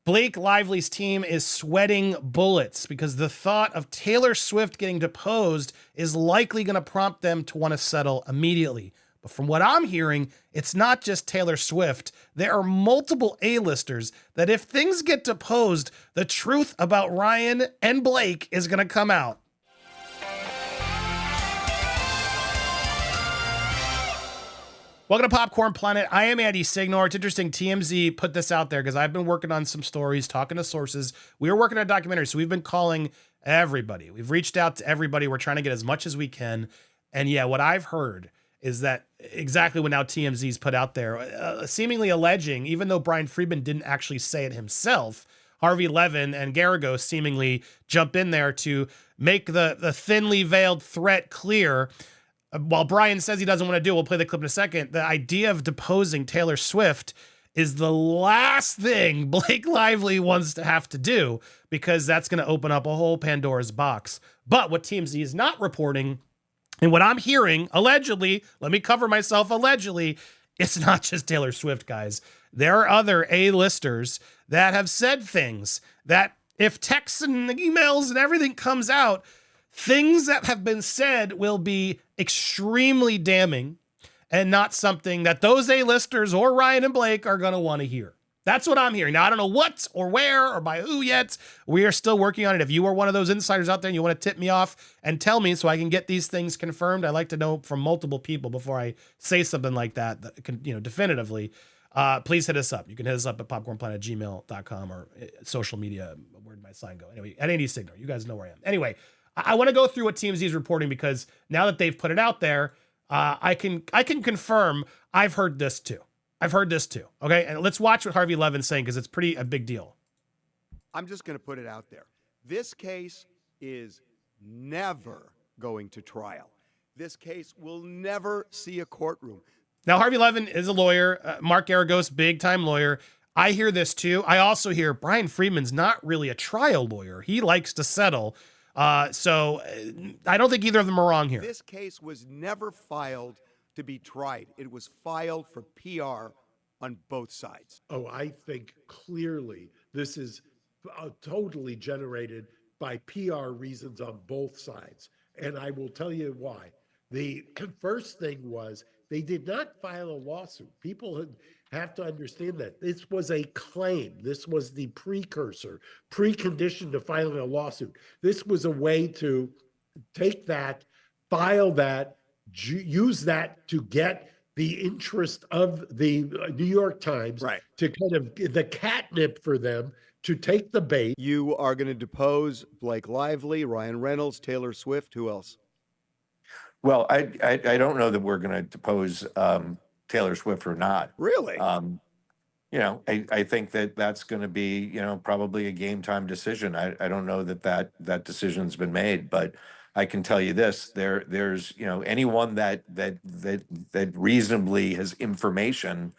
Blake Lively's team is sweating bullets because the thought of Taylor Swift getting deposed is likely going to prompt them to want to settle immediately. But from what I'm hearing, it's not just Taylor Swift. There are multiple A-listers that if things get deposed, the truth about Ryan and Blake is going to come out. Welcome to Popcorn Planet. I am Andy Signore. It's interesting. TMZ put this out there because I've been working on some stories, talking to sources. We were working on a documentary, so we've been calling everybody. We've reached out to everybody. We're trying to get as much as we can. And yeah, what I've heard is that exactly what now TMZ's put out there, seemingly alleging, even though Brian Friedman didn't actually say it himself, Harvey Levin and Garagos seemingly jump in there to make the thinly veiled threat clear. While Brian says he doesn't want to do it, we'll play the clip in a second. The idea of deposing Taylor Swift is the last thing Blake Lively wants to have to do because that's going to open up a whole Pandora's box. But what TMZ is not reporting, and what I'm hearing, allegedly, let me cover myself, allegedly, it's not just Taylor Swift, guys. There are other A-listers that have said things that if texts and emails and everything comes out, things that have been said will be extremely damning and not something that those A-listers or Ryan and Blake are going to want to hear. That's what I'm hearing. Now, I don't know what or where or by who yet. We are still working on it. If you are one of those insiders out there and you want to tip me off and tell me so I can get these things confirmed, I'd like to know from multiple people before I say something like that can, definitively. Please hit us up. You can hit us up at popcornplanet@gmail.com or social media. Where did my sign go? Anyway, at Andy Signore. You guys know where I am. Anyway, I want to go through what TMZ is reporting because now that they've put it out there, I can confirm I've heard this too. Okay, and let's watch what Harvey Levin's saying because it's a big deal. I'm just going to put it out there. This case is never going to trial. This case will never see a courtroom. Now, Harvey Levin is a lawyer. Mark Garagos, big-time lawyer. I hear this too. I also hear Brian Friedman's not really a trial lawyer. He likes to settle. So I don't think either of them are wrong here. This case was never filed to be tried. It was filed for PR on both sides. Oh, I think clearly this is totally generated by PR reasons on both sides. And I will tell you why. The first thing was they did not file a lawsuit. People have to understand that this was a claim. This was the precondition to filing a lawsuit. This was a way to take that, file that, use that to get the interest of the New York Times, right, to kind of the catnip for them to take the bait. You are going to depose Blake Lively, Ryan Reynolds, Taylor Swift. Who else? Well, I don't know that we're going to depose Taylor Swift or not. Really? I think that's going to be, probably a game time decision. I don't know that decision's been made, but I can tell you this: there's anyone that reasonably has information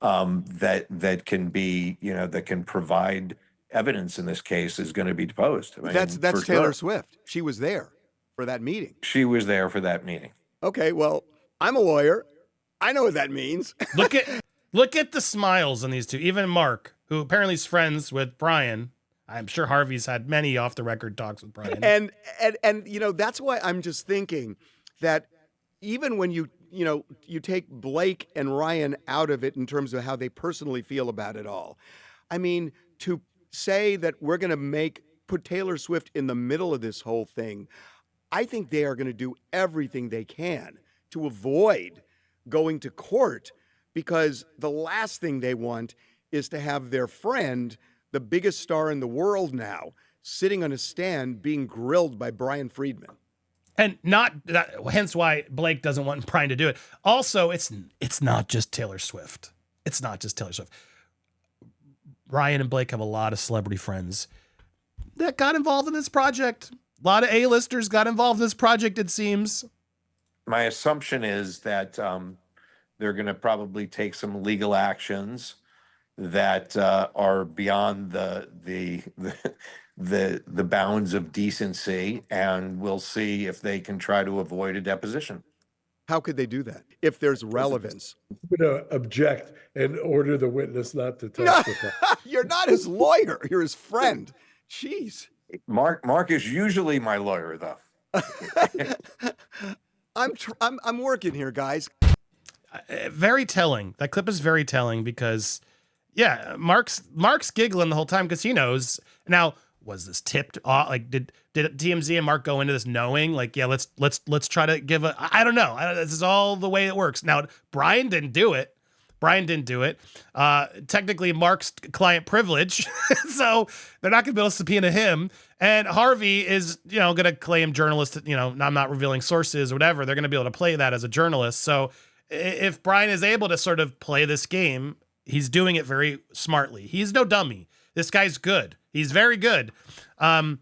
that can be that can provide evidence in this case is going to be deposed. I mean, that's Taylor sure. Swift. She was there for that meeting. She was there for that meeting. Okay, well, I'm a lawyer. I know what that means. Look at the smiles on these two. Even Mark, who apparently is friends with Brian. I'm sure Harvey's had many off the record talks with Brian. And that's why I'm just thinking that even when you take Blake and Ryan out of it in terms of how they personally feel about it all. I mean, to say that we're going to put Taylor Swift in the middle of this whole thing, I think they are going to do everything they can to avoid going to court, because the last thing they want is to have their friend, the biggest star in the world now, sitting on a stand being grilled by Brian Friedman. And hence why Blake doesn't want Brian to do it. Also, it's not just Taylor Swift. It's not just Taylor Swift. Ryan and Blake have a lot of celebrity friends that got involved in this project. A lot of A-listers got involved in this project, it seems. My assumption is that they're going to probably take some legal actions that are beyond the bounds of decency, and we'll see if they can try to avoid a deposition. How could they do that if there's relevance? I'm going to object and order the witness not to testify. You're not his lawyer. You're his friend. Jeez. Mark is usually my lawyer, though. I'm working here, guys. Very telling. That clip is very telling because, yeah, Mark's giggling the whole time because he knows. Now, was this tipped off? Like, did TMZ and Mark go into this knowing, like, yeah, let's try to give a, I don't know. This is all the way it works. Now, Brian didn't do it. Technically, Mark's client privilege, so they're not going to be able to subpoena him. And Harvey is, going to claim journalist. I'm not revealing sources or whatever. They're going to be able to play that as a journalist. So if Brian is able to sort of play this game, he's doing it very smartly. He's no dummy. This guy's good. He's very good. And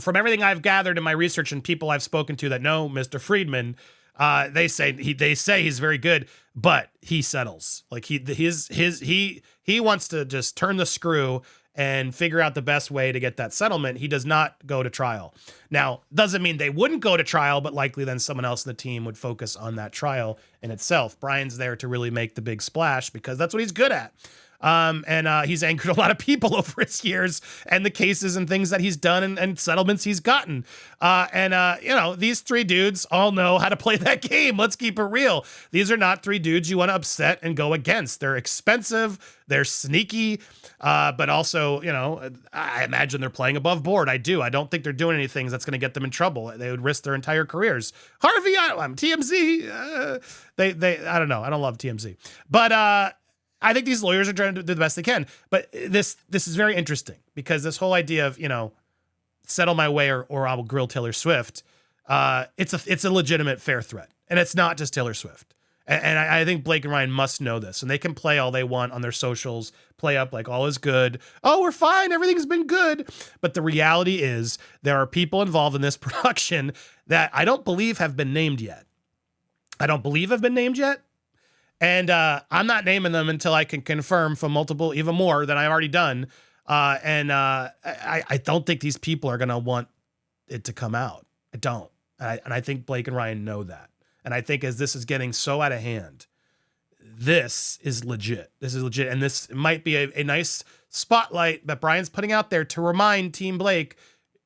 from everything I've gathered in my research and people I've spoken to that know Mr. Friedman, they say he's very good, but he settles. Like he wants to just turn the screw and figure out the best way to get that settlement. He does not go to trial. Now, doesn't mean they wouldn't go to trial, but likely then someone else in the team would focus on that trial in itself. Brian's there to really make the big splash because that's what he's good at. And he's anchored a lot of people over his years and the cases and things that he's done and settlements he's gotten. These three dudes all know how to play that game. Let's keep it real. These are not three dudes you want to upset and go against. They're expensive. They're sneaky. But also, I imagine they're playing above board. I do. I don't think they're doing anything that's going to get them in trouble. They would risk their entire careers. Harvey, TMZ, I don't know. I don't love TMZ, but, I think these lawyers are trying to do the best they can, but this is very interesting because this whole idea of, settle my way or I will grill Taylor Swift. It's a legitimate fair threat, and it's not just Taylor Swift. And I think Blake and Ryan must know this, and they can play all they want on their socials, play up like all is good. Oh, we're fine. Everything's been good. But the reality is there are people involved in this production that I don't believe have been named yet. And I'm not naming them until I can confirm from multiple, even more than I've already done. I don't think these people are going to want it to come out. I don't. And I think Blake and Ryan know that. And I think as this is getting so out of hand, this is legit. And this might be a nice spotlight that Brian's putting out there to remind Team Blake,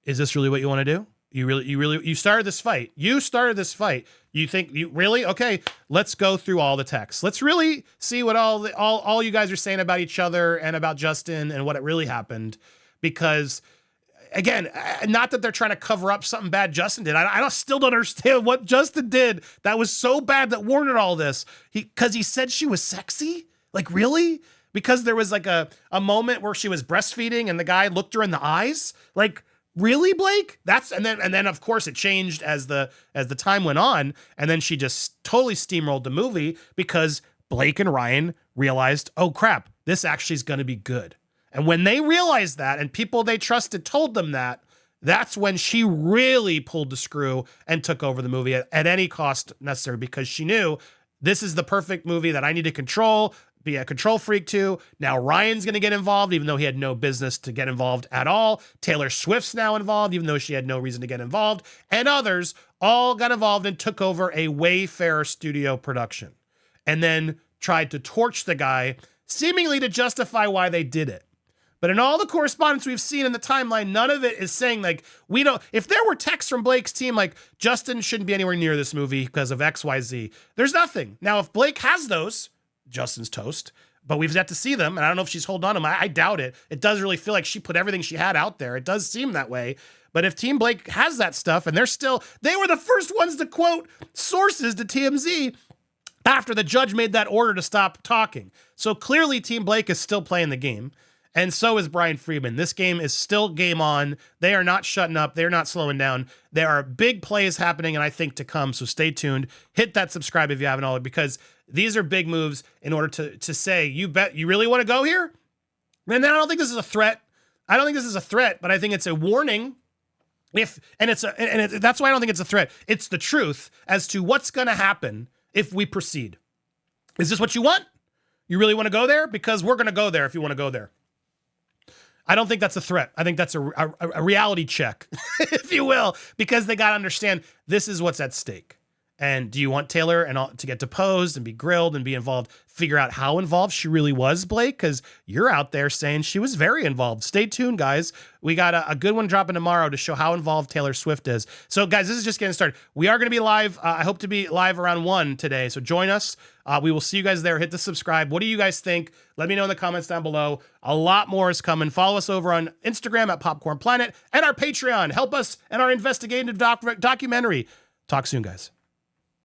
is this really what you want to do? You started this fight. You think you really? Okay, let's go through all the texts. Let's really see what all you guys are saying about each other and about Justin and what it really happened. Because again, not that they're trying to cover up something bad Justin did. I still don't understand what Justin did that was so bad that warranted all this. Because he said she was sexy? Like, really? Because there was like a moment where she was breastfeeding and the guy looked her in the eyes? Like, really, Blake? And then of course it changed as the time went on, and then she just totally steamrolled the movie because Blake and Ryan realized, oh crap, this actually is going to be good. And when they realized that, and people they trusted told them that, that's when she really pulled the screw and took over the movie at any cost necessary, because she knew this is the perfect movie that I need to control, be a control freak to. Now Ryan's going to get involved, even though he had no business to get involved at all. Taylor Swift's now involved, even though she had no reason to get involved. And others all got involved and took over a Wayfarer studio production. And then tried to torch the guy, seemingly to justify why they did it. But in all the correspondence we've seen in the timeline, none of it is saying, like, we don't, if there were texts from Blake's team, like, Justin shouldn't be anywhere near this movie because of XYZ, there's nothing. Now, if Blake has those, Justin's toast, but we've yet to see them, and I don't know if she's holding on to them. I doubt it. It does really feel like she put everything she had out there. It does seem that way. But if Team Blake has that stuff, and they were the first ones to quote sources to TMZ after the judge made that order to stop talking. So clearly Team Blake is still playing the game. And so is Brian Friedman. This game is still game on. They are not shutting up. They're not slowing down. There are big plays happening, and I think to come. So stay tuned. Hit that subscribe if you haven't already, because these are big moves in order to say, you bet you really want to go here? And then I don't think this is a threat. But I think it's a warning. That's why I don't think it's a threat. It's the truth as to what's going to happen if we proceed. Is this what you want? You really want to go there? Because we're going to go there if you want to go there. I don't think that's a threat. I think that's a reality check, if you will, because they got to understand this is what's at stake. And do you want Taylor and all, to get deposed and be grilled and be involved? Figure out how involved she really was, Blake, because you're out there saying she was very involved. Stay tuned, guys. We got a good one dropping tomorrow to show how involved Taylor Swift is. So, guys, this is just getting started. We are going to be live. I hope to be live around 1 today. So join us. We will see you guys there. Hit the subscribe. What do you guys think? Let me know in the comments down below. A lot more is coming. Follow us over on Instagram at Popcorn Planet and our Patreon. Help us in our investigative documentary. Talk soon, guys.